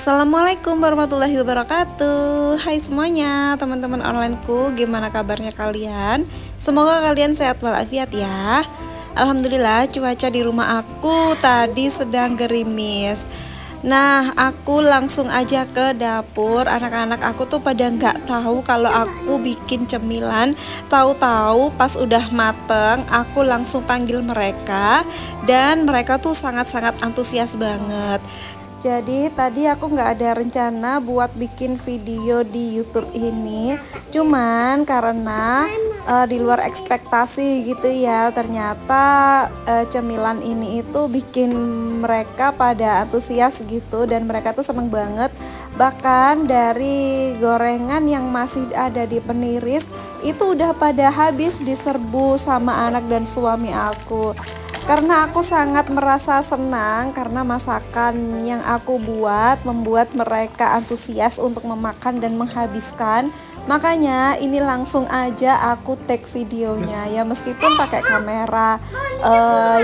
Assalamualaikum warahmatullahi wabarakatuh. Hai semuanya teman-teman onlineku, gimana kabarnya kalian? Semoga kalian sehat walafiat ya. Alhamdulillah cuaca di rumah aku tadi sedang gerimis. Nah, aku langsung aja ke dapur. Anak-anak aku tuh pada nggak tahu kalau aku bikin cemilan. Tahu-tahu pas udah mateng, aku langsung panggil mereka dan mereka tuh sangat-sangat antusias banget. Jadi tadi aku nggak ada rencana buat bikin video di YouTube ini, cuman karena di luar ekspektasi gitu ya. Ternyata cemilan ini itu bikin mereka pada antusias gitu dan mereka tuh seneng banget. Bahkan dari gorengan yang masih ada di peniris itu udah pada habis diserbu sama anak dan suami aku. Karena aku sangat merasa senang karena masakan yang aku buat membuat mereka antusias untuk memakan dan menghabiskan. Makanya ini langsung aja aku take videonya ya, meskipun pakai kamera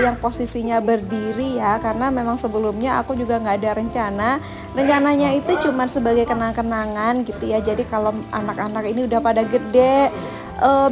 yang posisinya berdiri ya, karena memang sebelumnya aku juga nggak ada rencananya itu cuma sebagai kenang-kenangan gitu ya. Jadi kalau anak-anak ini udah pada gede,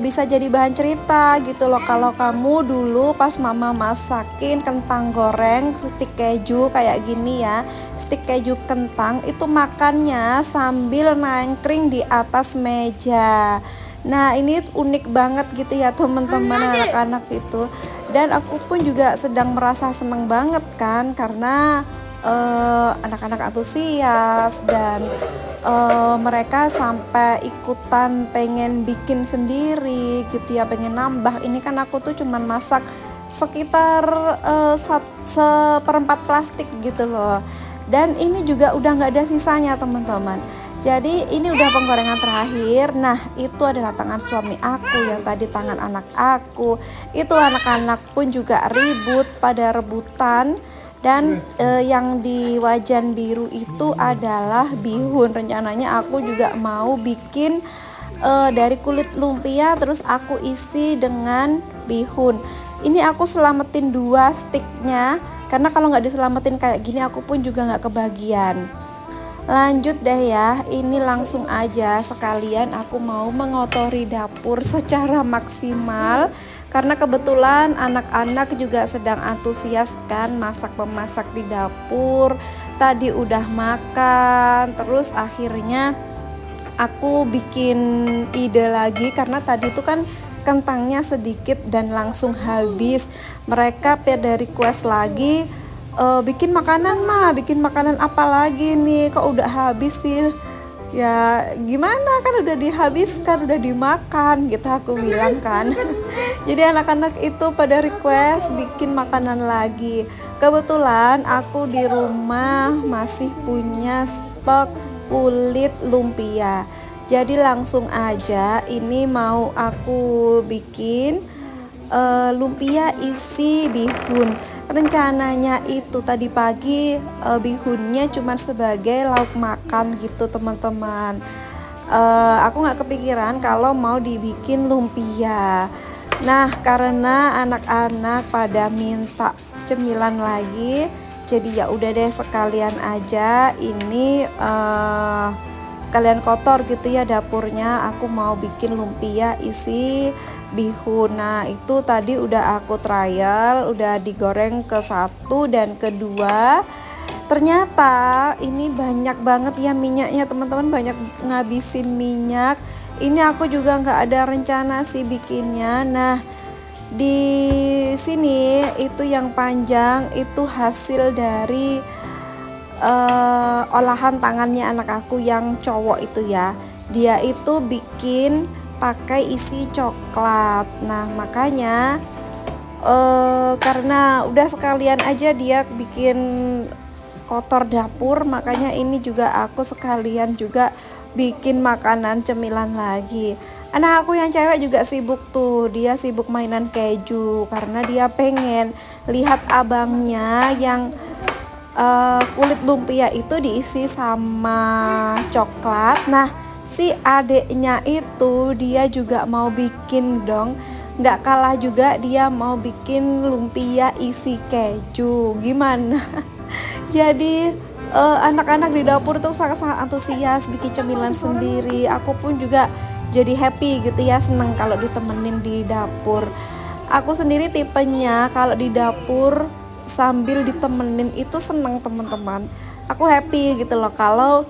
bisa jadi bahan cerita gitu loh. Kalau kamu dulu pas mama masakin kentang goreng stik keju kayak gini ya, stik keju kentang itu makannya sambil nangkring di atas meja. Nah ini unik banget gitu ya teman-teman, anak-anak itu. Dan aku pun juga sedang merasa seneng banget kan, karena anak-anak antusias dan mereka sampai ikutan pengen bikin sendiri gitu ya, pengen nambah. Ini kan aku tuh cuman masak sekitar seperempat plastik gitu loh, dan ini juga udah nggak ada sisanya teman-teman. Jadi ini udah penggorengan terakhir. Nah itu adalah tangan suami aku, yang tadi tangan anak aku. Itu anak-anak pun juga ribut pada rebutan. Dan yang di wajan biru itu adalah bihun. Rencananya aku juga mau bikin dari kulit lumpia, terus aku isi dengan bihun. Ini aku selamatin 2 stiknya, karena kalau nggak diselamatin kayak gini aku pun juga nggak kebagian. Lanjut deh ya, ini langsung aja sekalian aku mau mengotori dapur secara maksimal. Karena kebetulan anak-anak juga sedang antusias kan masak-memasak di dapur. Tadi udah makan, terus akhirnya aku bikin ide lagi karena tadi itu kan kentangnya sedikit dan langsung habis. Mereka pada request lagi, bikin makanan apa lagi nih, kok udah habis sih? Ya gimana, kan udah dihabiskan, udah dimakan gitu aku bilang kan. Jadi anak-anak itu pada request bikin makanan lagi. Kebetulan aku di rumah masih punya stok kulit lumpia, jadi langsung aja ini mau aku bikin lumpia isi bihun. Rencananya itu tadi pagi bihunnya cuma sebagai lauk makan gitu teman-teman. Aku nggak kepikiran kalau mau dibikin lumpia. Nah karena anak-anak pada minta cemilan lagi, jadi ya udah deh sekalian aja ini kalian kotor gitu ya dapurnya, aku mau bikin lumpia isi bihun. Nah itu tadi udah aku trial, udah digoreng ke 1 dan kedua. Ternyata ini banyak banget ya minyaknya teman-teman, banyak ngabisin minyak. Ini aku juga nggak ada rencana sih bikinnya. Nah di sini itu yang panjang itu hasil dari olahan tangannya anak aku yang cowok itu ya. Dia itu bikin pakai isi coklat. Nah makanya karena udah sekalian aja dia bikin kotor dapur, makanya ini juga aku sekalian juga bikin makanan cemilan lagi. Anak aku yang cewek juga sibuk tuh, dia sibuk mainan keju karena dia pengen lihat abangnya yang kulit lumpia itu diisi sama coklat. Nah si adeknya itu dia juga mau bikin dong, nggak kalah juga dia mau bikin lumpia isi keju. Gimana? Jadi anak-anak di dapur tuh sangat-sangat antusias bikin cemilan sendiri. Aku pun juga jadi happy gitu ya, seneng kalau ditemenin di dapur. Aku sendiri tipenya kalau di dapur sambil ditemenin itu seneng teman-teman. Aku happy gitu loh kalau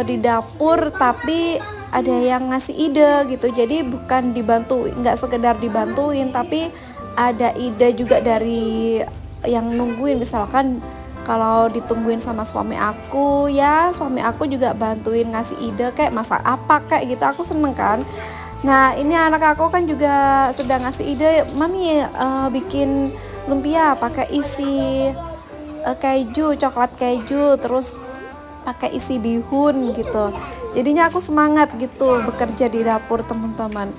di dapur tapi ada yang ngasih ide gitu. Jadi bukan dibantu, nggak sekedar dibantuin, tapi ada ide juga dari yang nungguin. Misalkan kalau ditungguin sama suami aku, ya suami aku juga bantuin ngasih ide kayak masak apa kayak gitu, aku seneng kan. Nah ini anak aku kan juga sedang ngasih ide, mami bikin lumpia pakai isi keju, coklat keju, terus pakai isi bihun gitu. Jadinya aku semangat gitu bekerja di dapur teman-teman.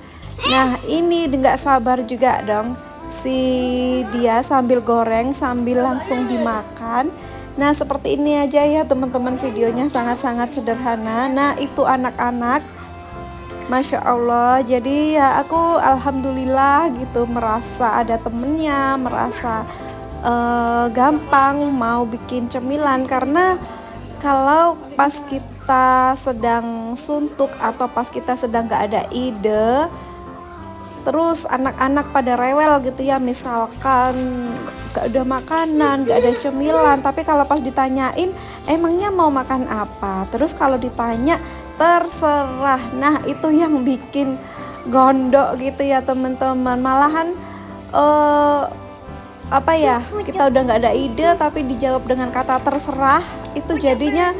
Nah ini nggak sabar juga dong si dia sambil goreng sambil langsung dimakan. Nah seperti ini aja ya teman-teman, videonya sangat-sangat sederhana. Nah itu anak-anak Masya Allah, jadi ya aku alhamdulillah gitu merasa ada temennya, merasa gampang mau bikin cemilan. Karena kalau pas kita sedang suntuk atau pas kita sedang gak ada ide, terus anak-anak pada rewel gitu ya, misalkan gak ada makanan, gak ada cemilan, tapi kalau pas ditanyain emangnya mau makan apa, terus kalau ditanya terserah. Nah itu yang bikin gondok gitu ya teman-teman. Malahan apa ya, kita udah nggak ada ide tapi dijawab dengan kata terserah, itu jadinya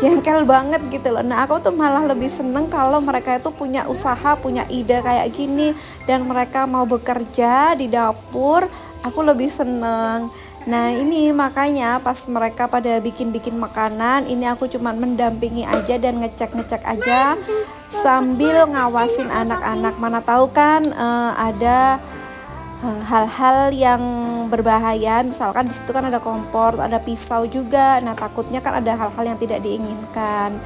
jengkel banget gitu loh. Nah aku tuh malah lebih seneng kalau mereka itu punya usaha, punya ide kayak gini, dan mereka mau bekerja di dapur, aku lebih seneng. Nah ini makanya pas mereka pada bikin-bikin makanan, ini aku cuman mendampingi aja dan ngecek-ngecek aja sambil ngawasin anak-anak. Mana tahu kan ada hal-hal yang berbahaya, misalkan di situ kan ada kompor, ada pisau juga. Nah takutnya kan ada hal-hal yang tidak diinginkan.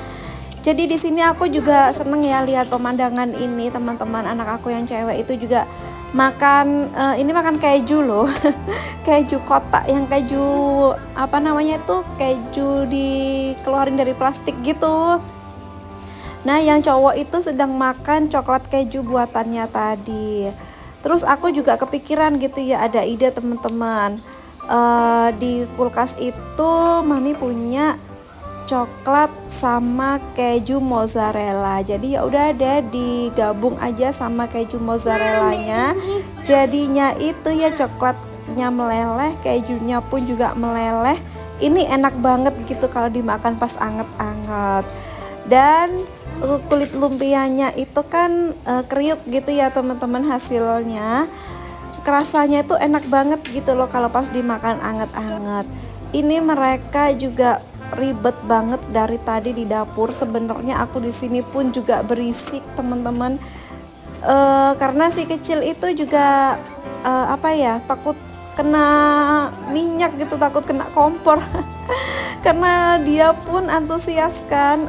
Jadi di sini aku juga seneng ya lihat pemandangan ini teman-teman. Anak aku yang cewek itu juga makan ini makan keju loh keju kotak, yang keju apa namanya itu, keju dikeluarin dari plastik gitu. Nah yang cowok itu sedang makan coklat keju buatannya tadi. Terus aku juga kepikiran gitu ya, ada ide teman-teman. Di kulkas itu mami punya coklat sama keju mozzarella. Jadi ya udah ada digabung aja sama keju mozzarellanya. Jadinya itu ya coklatnya meleleh, kejunya pun juga meleleh. Ini enak banget gitu kalau dimakan pas anget-anget. Dan kulit lumpianya itu kan kriuk gitu ya teman-teman, hasilnya kerasanya itu enak banget gitu loh kalau pas dimakan anget-anget. Ini mereka juga ribet banget dari tadi di dapur. Sebenarnya aku di sini pun juga berisik teman-teman, karena si kecil itu juga apa ya, takut kena minyak gitu, takut kena kompor karena dia pun antusias kan.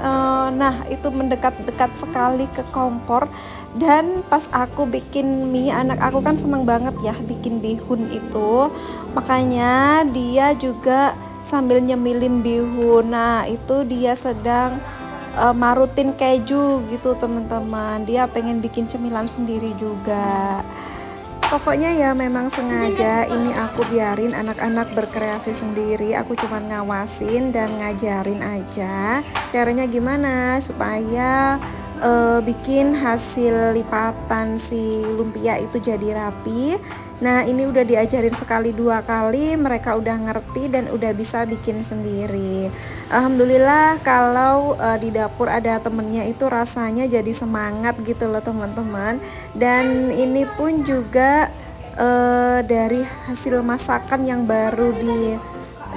Nah itu mendekat-dekat sekali ke kompor. Dan pas aku bikin mie, anak aku kan seneng banget ya bikin bihun itu, makanya dia juga sambil nyemilin bihun. Nah itu dia sedang marutin keju gitu teman-teman, dia pengen bikin cemilan sendiri juga. Pokoknya ya memang sengaja ini aku biarin anak-anak berkreasi sendiri. Aku cuma ngawasin dan ngajarin aja caranya gimana supaya bikin hasil lipatan si lumpia itu jadi rapi. Nah ini udah diajarin sekali dua kali, mereka udah ngerti dan udah bisa bikin sendiri. Alhamdulillah kalau di dapur ada temennya itu rasanya jadi semangat gitu loh teman-teman. Dan ini pun juga dari hasil masakan yang baru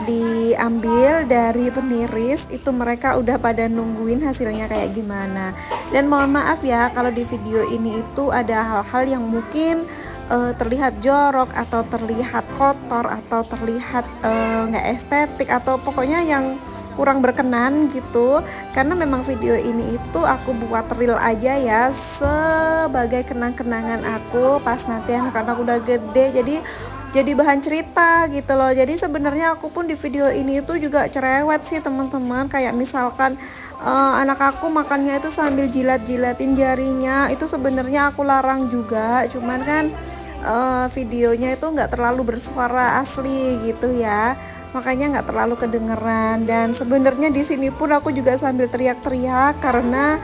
diambil dari peniris itu, mereka udah pada nungguin hasilnya kayak gimana. Dan mohon maaf ya kalau di video ini itu ada hal-hal yang mungkin terlihat jorok atau terlihat kotor atau terlihat nggak estetik atau pokoknya yang kurang berkenan gitu, karena memang video ini itu aku buat real aja ya, sebagai kenang-kenangan aku pas nanti anak-anak udah gede. Jadi jadi bahan cerita gitu loh. Jadi sebenarnya aku pun di video ini itu juga cerewet sih teman-teman. Kayak misalkan anak aku makannya itu sambil jilat-jilatin jarinya, itu sebenarnya aku larang juga, cuman kan videonya itu nggak terlalu bersuara asli gitu ya, makanya nggak terlalu kedengeran. Dan sebenarnya di sini pun aku juga sambil teriak-teriak karena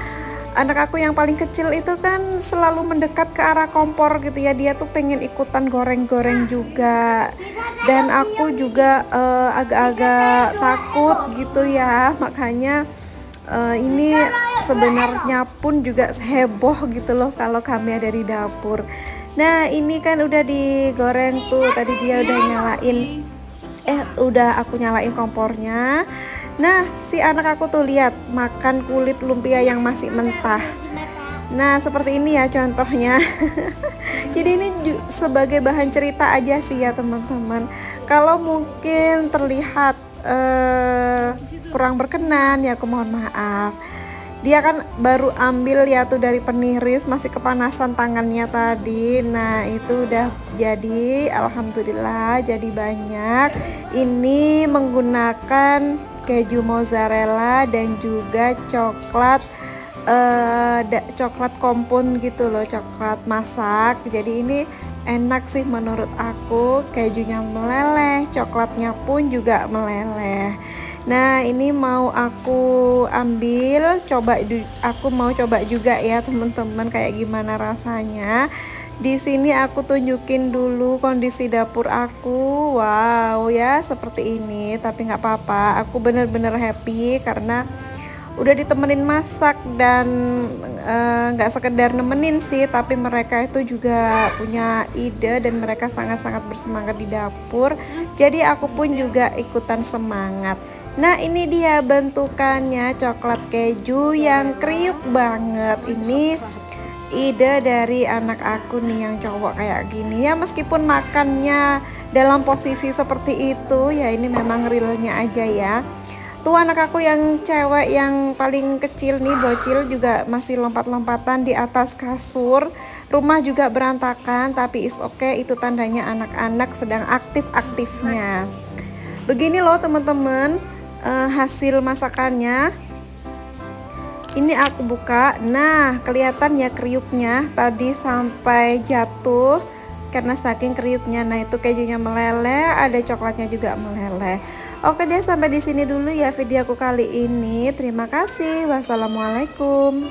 anak aku yang paling kecil itu kan selalu mendekat ke arah kompor gitu ya, dia tuh pengen ikutan goreng-goreng juga, dan aku juga agak-agak takut gitu ya, makanya ini sebenarnya pun juga heboh gitu loh kalau kami ada di dapur. Nah ini kan udah digoreng tuh, tadi dia udah nyalain udah aku nyalain kompornya. Nah si anak aku tuh lihat makan kulit lumpia yang masih mentah. Nah seperti ini ya contohnya. Jadi ini sebagai bahan cerita aja sih ya teman-teman. Kalau mungkin terlihat kurang berkenan ya aku mohon maaf. Dia kan baru ambil ya tuh dari peniris, masih kepanasan tangannya tadi. Nah itu udah jadi, alhamdulillah jadi banyak. Ini menggunakan keju mozzarella dan juga coklat coklat kompon gitu loh, coklat masak. Jadi ini enak sih menurut aku, kejunya meleleh, coklatnya pun juga meleleh. Nah ini mau aku ambil, aku mau coba juga ya teman-teman kayak gimana rasanya. Di sini aku tunjukin dulu kondisi dapur aku. Wow ya seperti ini, tapi nggak apa-apa, aku bener-bener happy karena udah ditemenin masak. Dan nggak sekedar nemenin sih, tapi mereka itu juga punya ide dan mereka sangat-sangat bersemangat di dapur. Jadi aku pun juga ikutan semangat. Nah ini dia bentukannya, coklat keju yang kriuk banget. Ini ide dari anak aku nih yang cowok kayak gini ya, meskipun makannya dalam posisi seperti itu ya, ini memang realnya aja ya. Tuh anak aku yang cewek yang paling kecil nih, bocil, juga masih lompat-lompatan di atas kasur. Rumah juga berantakan, tapi is okay, itu tandanya anak-anak sedang aktif-aktifnya. Begini loh teman-teman hasil masakannya. Ini aku buka, nah kelihatan ya kriuknya tadi sampai jatuh karena saking kriuknya. Nah itu kejunya meleleh, ada coklatnya juga meleleh. Oke deh, sampai di sini dulu ya video aku kali ini. Terima kasih, wassalamualaikum.